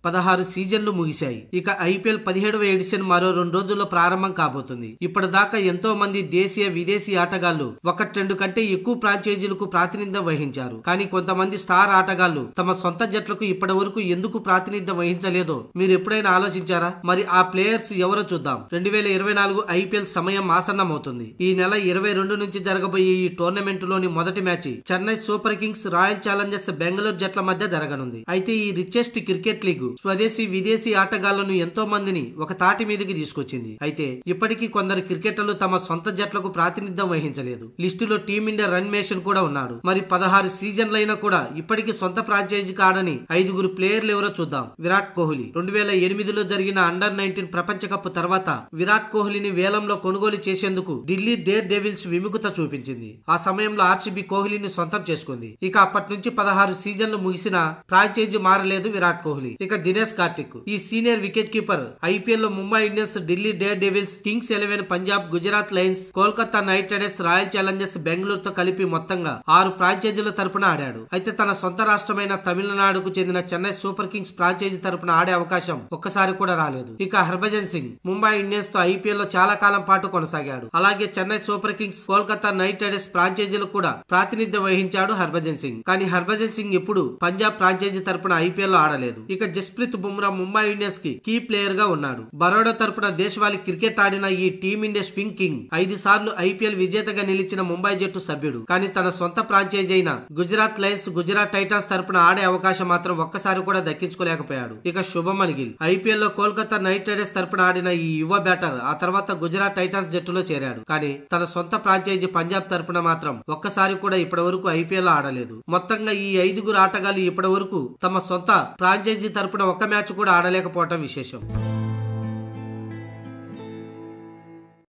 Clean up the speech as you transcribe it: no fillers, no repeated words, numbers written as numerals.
16 సీజన్లు ముగిశాయి. ఇక ఐపీఎల్ 17వ ఎడిషన్ మరో 2 రోజుల్లో ప్రారంభం కాబోతుంది. ఇప్పటిదాకా ఎంతో మంది దేశీయ విదేశీ ఆటగాళ్లు 1-2 కంటే ఎక్కువ ఫ్రాంచైజీలకు ప్రాతినిధ్యం వహించారు. కానీ కొంతమంది స్టార్ ఆటగాళ్లు తమ సొంత జట్లకు ఇప్పటి వరకు ఎందుకు ప్రాతినిధ్యం వహించలేదో మీరు ఎప్పుడైనా ఆలోచించారా? మరి ఆ ప్లేయర్స్ ఎవరో చూద్దాం. 2024 ఐపీఎల్ సమయం ఆసన్నమవుతుంది. ఈ నెల 22 నుంచి జరగబోయే ఈ టోర్నమెంట్ లోని మొదటి match Chennai super Kings royal Challengers Bengaluru జట్ల మధ్య జరగనుంది. అయితే ఈ రిచెస్ట్ క్రికెట్ లీగ్ స్వదేశీ విదేశీ ఆటగాళ్లను ఎంతో మందిని ఒక తాటి మీదకి తీసుకొచ్చింది. అయితే ఇప్పటికీ కొందరు క్రికెటర్లు తమ సొంత జట్లకు ప్రాతినిధ్యం వహించలేదు. లిస్టులో టీమిండియా రన్ మేషన్ కూడా ఉన్నాడు. మరి 16 సీజన్లైనా కూడా ఇప్పటికీ సొంత ఫ్రాంచైజీకి ఆడని 5 ప్లేయర్లు ఎవరో చూద్దాం. విరాట్ కోహ్లీ 2008లో జరిగిన అండర్-19 ప్రపంచ కప్ తర్వాత విరాట్ కోహ్లీని వేలంలో కొనుగోలు చేసేందుకు ఢిల్లీ డేర్ డెవిల్స్ విముఖత చూపించింది. ఆ సమయంలో ఆర్సీబీ కోహ్లీని సొంతం చేసుకుంది. ఇక అప్పటి నుంచి 16 సీజన్లు ముగిసినా ఫ్రాంచైజీ మారలేదు విరాట్ కోహ్లీ. ఇక దినేష్ కార్తిక్ ఈ సీనియర్ వికెట్ కీపర్ ఐపీఎల్ లో Mumbai Indians, Delhi daredevils, kings 11 Punjab, Gujarat lions, Kolkata knight riders, royal challengers బెంగళూరుతో కలిపి మొత్తంగా 6 ఫ్రాంచైజీల తరపున ఆడాడు. అయితే తన సొంత రాష్ట్రమైన తమిళనాడుకు చెందిన చెన్నై సూపర్ కింగ్స్ ఫ్రాంచైజీ తరపున ఆడే అవకాశం ఒక్కసారి కూడా రాలేదు. ఇక హర్భజన్ సింగ్ ముంబై ఇండియన్స్ తో ఐపీఎల్ లో చాలా కాలం పాటు కొనసాగాడు. అలాగే Chennai super kings, Kolkata knight riders ఫ్రాంచైజీలు కూడా ప్రాతినిధ్యం వహించాడు హర్భజన్ సింగ్. కానీ హర్భజన్ సింగ్ ఎప్పుడు పంజాబ్ ఫ్రాంచైజీ తరపున ఐపీఎల్ లో ఆడలేదు. ఇక జస్ప్రీత్ బుమ్రా ముంబై ఇండియన్స్ కి కీ ప్లేయర్ గా ఉన్నాడు. బరోడా తరపున దేశవాళీ క్రికెట్ ఆడిన ఈ టీమిండియా స్వింగ్ కింగ్ 5 సార్లు ఐపీఎల్ విజేతగా నిలిచిన ముంబై జట్టు సభ్యుడు. కానీ తన సొంత ఫ్రాంచైజీ అయిన గుజరాత్ లయన్స్, గుజరాత్ టైటాన్స్ తరపున ఆడే అవకాశం మాత్రం ఒక్కసారి కూడా దక్కించుకోలేకపోయాడు. ఇక శుభమన్ గిల్ ఐపీఎల్ లో కోల్కతా నైట్ రైడర్స్ తరపున ఆడిన ఈ యువ బ్యాటర్ ఆ తర్వాత గుజరాత్ టైటాన్స్ జట్టులో చేరాడు. కానీ తన సొంత ఫ్రాంచైజీ పంజాబ్ తరపున మాత్రం ఒక్కసారి కూడా ఇప్పటి వరకు ఐపీఎల్ లో ఆడలేదు. మొత్తంగా ఈ 5 ఆటగాళ్లు ఇప్పటి వరకు తమ సొంత ఫ్రాంచైజీ తరపున ఒక్క మ్యాచ్ కూడా ఆడలేకపోవటం విశేషం.